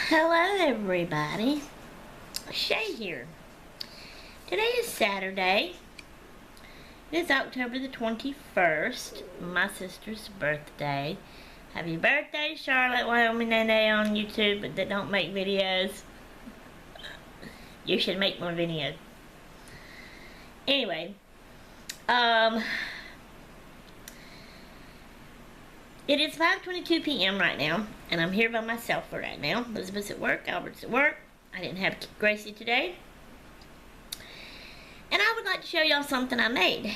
Hello everybody, Shay here. Today is Saturday. It is October the 21st, my sister's birthday. Happy birthday, Charlotte, Wyoming Nene on YouTube, but that don't make videos. You should make more videos. Anyway, it is 5:22 p.m. right now, and I'm here by myself for right now. Elizabeth's at work, Albert's at work. I didn't have Gracie today. And I would like to show y'all something I made.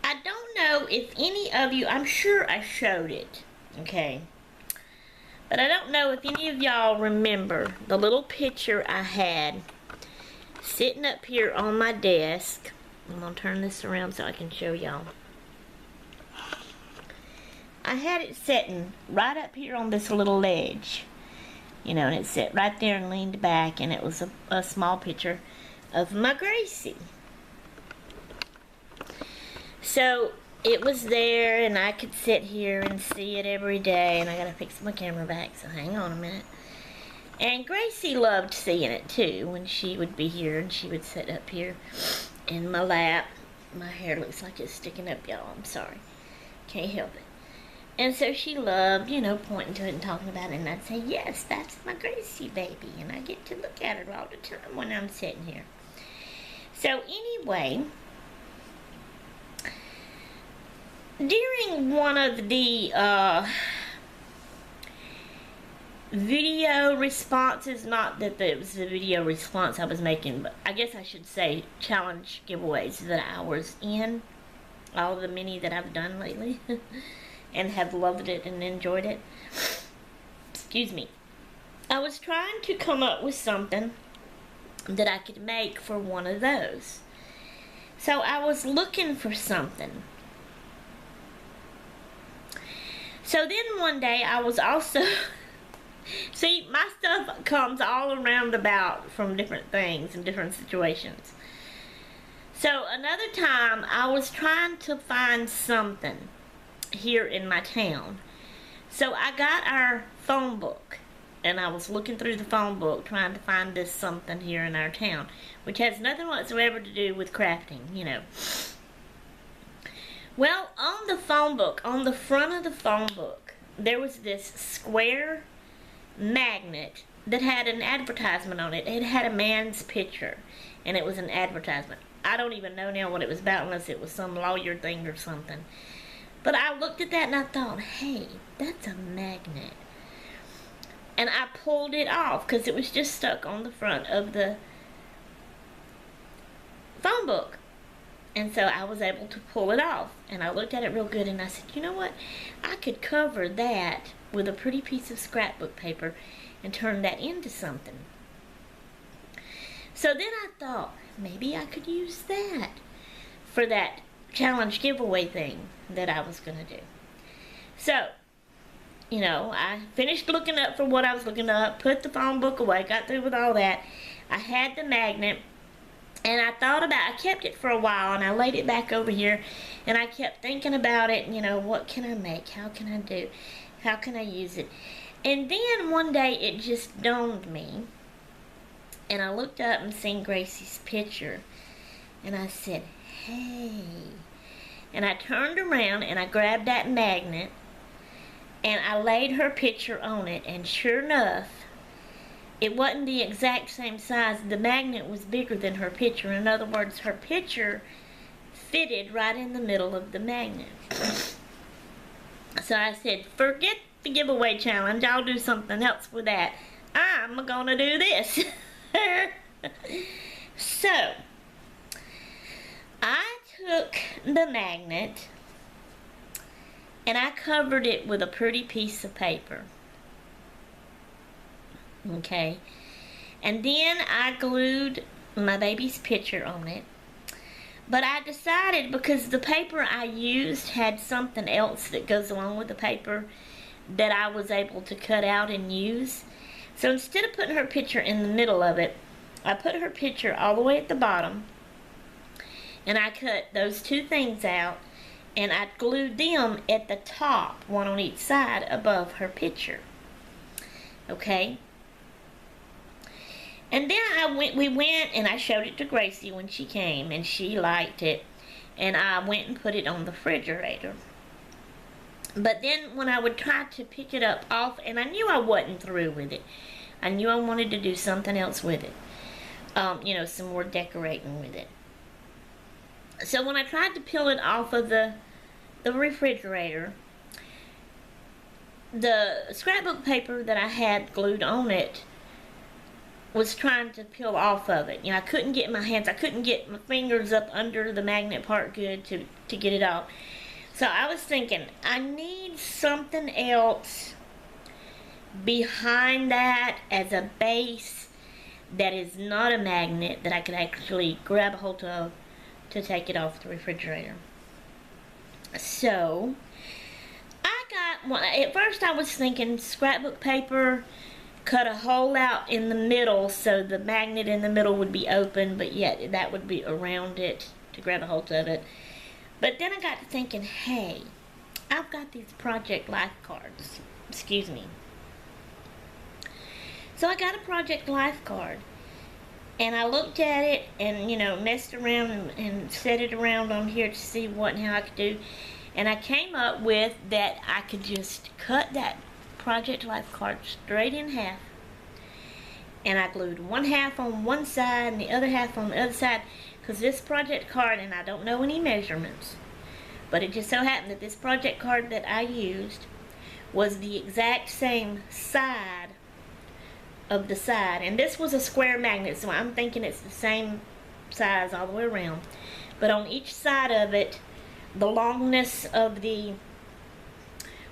I don't know if any of you, I'm sure I showed it, okay? But I don't know if any of y'all remember the little picture I had sitting up here on my desk. I'm going to turn this around so I can show y'all. I had it sitting right up here on this little ledge, you know, and it sat right there and leaned back, and it was a small picture of my Gracie. So it was there, and I could sit here and see it every day, and I gotta fix my camera back, so hang on a minute. And Gracie loved seeing it too when she would be here, and she would sit up here in my lap. My hair looks like it's sticking up, y'all. I'm sorry, can't help it. And so she loved, you know, pointing to it and talking about it. And I'd say, yes, that's my Gracie baby. And I get to look at her all the time when I'm sitting here. So anyway, during one of the video responses, not that it was the video response I was making, but I guess I should say challenge giveaways that I was in, all the many that I've done lately. And have loved it and enjoyed it. Excuse me. I was trying to come up with something that I could make for one of those. So I was looking for something. So then one day I was also... See, my stuff comes all around about from different things and different situations. So another time I was trying to find something here in my town. So I got our phone book, and I was looking through the phone book trying to find this something here in our town, which has nothing whatsoever to do with crafting, you know. Well, on the phone book, on the front of the phone book, there was this square magnet that had an advertisement on it. It had a man's picture, and it was an advertisement. I don't even know now what it was about unless it was some lawyer thing or something. But I looked at that and I thought, hey, that's a magnet. And I pulled it off because it was just stuck on the front of the phone book. And so I was able to pull it off. And I looked at it real good and I said, you know what? I could cover that with a pretty piece of scrapbook paper and turn that into something. So then I thought, maybe I could use that for that challenge giveaway thing that I was going to do. So, you know, I finished looking up for what I was looking up, put the phone book away, got through with all that. I had the magnet, and I thought about, I kept it for a while, and I laid it back over here, and I kept thinking about it, you know, what can I make? How can I do? How can I use it? And then one day it just dawned me, and I looked up and seen Gracie's picture, and I said, hey. And I turned around and I grabbed that magnet and I laid her picture on it, and sure enough, it wasn't the exact same size. The magnet was bigger than her picture. In other words, her picture fitted right in the middle of the magnet. So I said, forget the giveaway challenge. I'll do something else with that. I'm gonna do this. So I took the magnet and I covered it with a pretty piece of paper. Okay. And then I glued my baby's picture on it. But I decided, because the paper I used had something else that goes along with the paper that I was able to cut out and use. So instead of putting her picture in the middle of it, I put her picture all the way at the bottom. And I cut those two things out, and I glued them at the top, one on each side, above her picture. Okay? And then we went and I showed it to Gracie when she came, and she liked it. And I went and put it on the refrigerator. But then when I would try to pick it up off, and I knew I wasn't through with it. I knew I wanted to do something else with it. You know, some more decorating with it. So when I tried to peel it off of the refrigerator, the scrapbook paper that I had glued on it was trying to peel off of it. You know, I couldn't get my hands, I couldn't get my fingers up under the magnet part good to get it off. So I was thinking, I need something else behind that as a base that is not a magnet that I could actually grab a hold of to take it off the refrigerator. So I got one. At first I was thinking scrapbook paper, cut a hole out in the middle so the magnet in the middle would be open, but yet that would be around it to grab a hold of it. But then I got to thinking, hey, I've got these Project Life cards. Excuse me. So I got a Project Life card. And I looked at it and, you know, messed around and set it around on here to see what and how I could do. And I came up with that I could just cut that Project Life card straight in half. And I glued one half on one side and the other half on the other side. Because this project card, and I don't know any measurements, but it just so happened that this project card that I used was the exact same side of the side. And this was a square magnet, so I'm thinking it's the same size all the way around. But on each side of it, the longness of the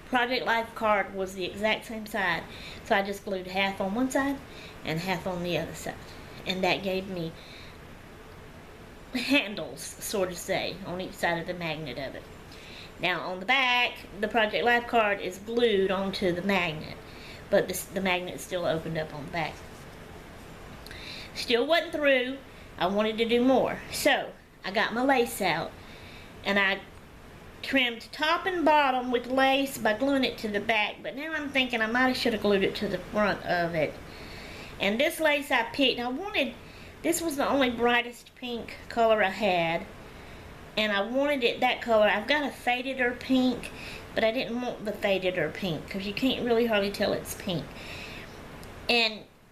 Project Life card was the exact same side. So I just glued half on one side and half on the other side. And that gave me handles, so to say, on each side of the magnet of it. Now on the back, the Project Life card is glued onto the magnet, but the magnet still opened up on the back. Still wasn't through. I wanted to do more. So I got my lace out and I trimmed top and bottom with lace by gluing it to the back, but now I'm thinking I might should have glued it to the front of it. And this lace I picked, this was the only brightest pink color I had, and I wanted it that color. I've got a faded or pink, but I didn't want the faded or pink because you can't really hardly tell it's pink.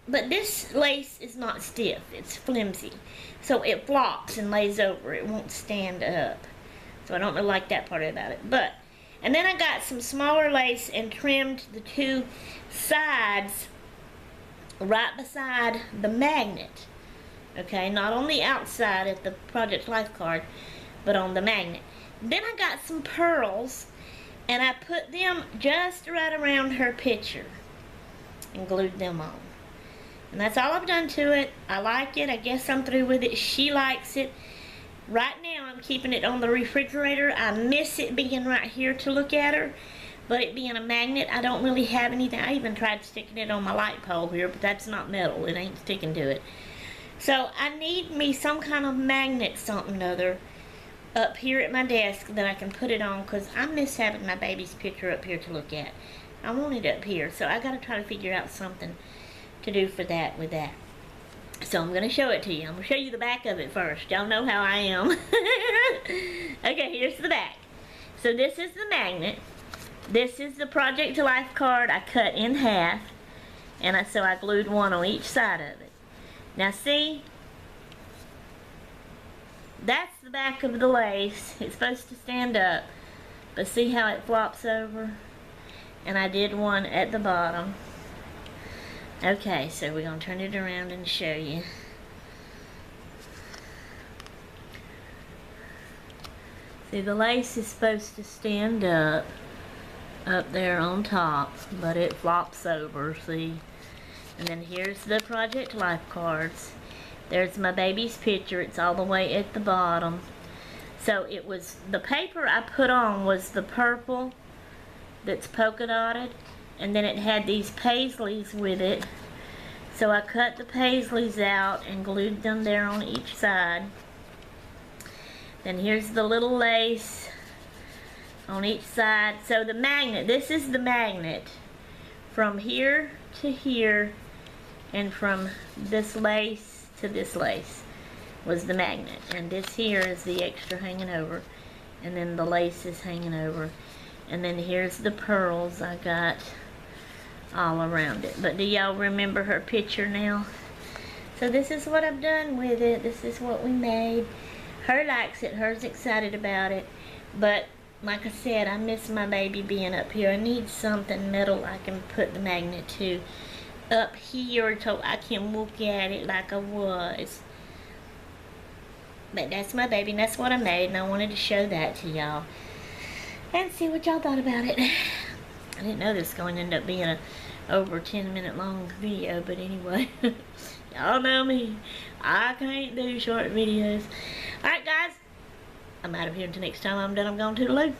But this lace is not stiff, it's flimsy, so it flops and lays over. It won't stand up, so I don't really like that part about it. And then I got some smaller lace and trimmed the two sides right beside the magnet. Okay, not on the outside of the Project Life card, but on the magnet. Then I got some pearls, and I put them just right around her picture and glued them on. And that's all I've done to it. I like it. I guess I'm through with it. She likes it. Right now I'm keeping it on the refrigerator. I miss it being right here to look at her, but it being a magnet, I don't really have anything. I even tried sticking it on my light pole here, but that's not metal. It ain't sticking to it. So I need me some kind of magnet something or other up here at my desk that I can put it on, because I miss having my baby's picture up here to look at. I want it up here, so I got to try to figure out something to do for that with that. So I'm going to show it to you. I'm going to show you the back of it first. Y'all know how I am. Okay, here's the back. So this is the magnet. This is the Project Life card I cut in half, and so I glued one on each side of it. Now see, that's the back of the lace. It's supposed to stand up, but see how it flops over? And I did one at the bottom. Okay, so we're going to turn it around and show you. See, the lace is supposed to stand up there on top, but it flops over, see? And then here's the Project Life cards. There's my baby's picture. It's all the way at the bottom. So it was, the paper I put on was the purple that's polka dotted, and then it had these paisleys with it. So I cut the paisleys out and glued them there on each side. Then here's the little lace on each side. So the magnet, this is the magnet from here to here, and from this lace to this lace was the magnet, and this here is the extra hanging over, and then the lace is hanging over, and then here's the pearls I got all around it. But do y'all remember her picture now? So this is what I've done with it. This is what we made. Her likes it. Her's excited about it. But like I said, I miss my baby being up here. I need something metal I can put the magnet to up here so I can look at it like I was. But that's my baby, and that's what I made, and I wanted to show that to y'all and see what y'all thought about it. I didn't know this was going to end up being a over 10-minute long video, but anyway, y'all know me. I can't do short videos. Alright guys, I'm out of here until next time I'm done. I'm going to the loo.